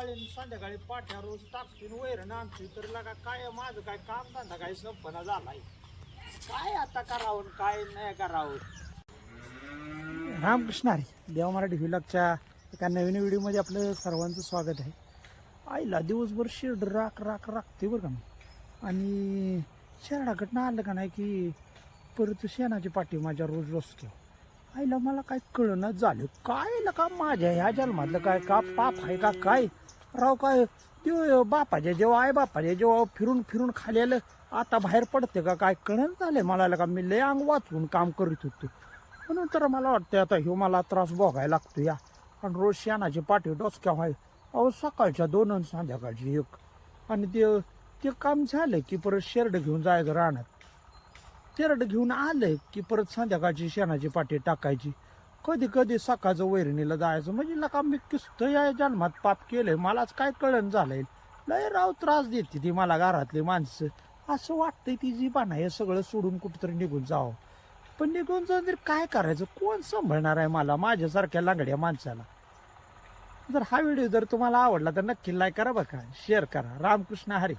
सकाळी संध्याकाळी पाठ्या रोज टाकतील वैरण आमची तर लगा काय माझं काय काम धंदा काय संपना झालाय. काय आता करावं आणि काय नाही करावं. रामकृष्ण हरी. देव मराठी व्हिलॉगच्या एका नवीन व्हिडिओमध्ये आपलं सर्वांचं स्वागत आहे. आईला दिवसभर शेड राख राख राखते बरं का मी. आणि शेणाकडनं आलं का नाही की परत शेणाची पाठी माझ्या रोज रस्त्यावर. आईला मला काय कळणं झालं काय का माझ्या ह्या जन्मातलं काय का पाप आहे का काय राव. काय ते बापाच्या जेव्हा आहे बापाच्या जेव्हा फिरून फिरून खाली आलं आता बाहेर पडते का काय कळण झालंय मला. का मी लय अंग वाचून काम करीत होतो म्हणून तर मला वाटतं आता ह्यो मला त्रास भोगायला लागतो या. आणि रोज शेणाची पाठी डोसक्या आहे. अहो सकाळच्या 2 आणि संध्याकाळची 1. आणि ते काम झालं की परत शेरड घेऊन जायचं राहणार. शेरड घेऊन आलं की परत संध्याकाळची शेणाची पाठी टाकायची. कधी कधी सकाळचं वैरणीला जायचं. म्हणजे नका मी किस्त या जन्मात पाप केलंय मलाच काय कळण झालंय. लय राव त्रास देते ती मला घरातली माणसं. असं वाटतंय ती जी बाणा हे सगळं सोडून कुठेतरी निघून जावं. पण निघून जाऊन तरी काय करायचं कोण सांभाळणार आहे मला माझ्यासारख्या लांगड्या माणसाला. जर हा व्हिडिओ जर तुम्हाला आवडला तर नक्की लाईक करा बघा शेअर करा. रामकृष्ण हरी.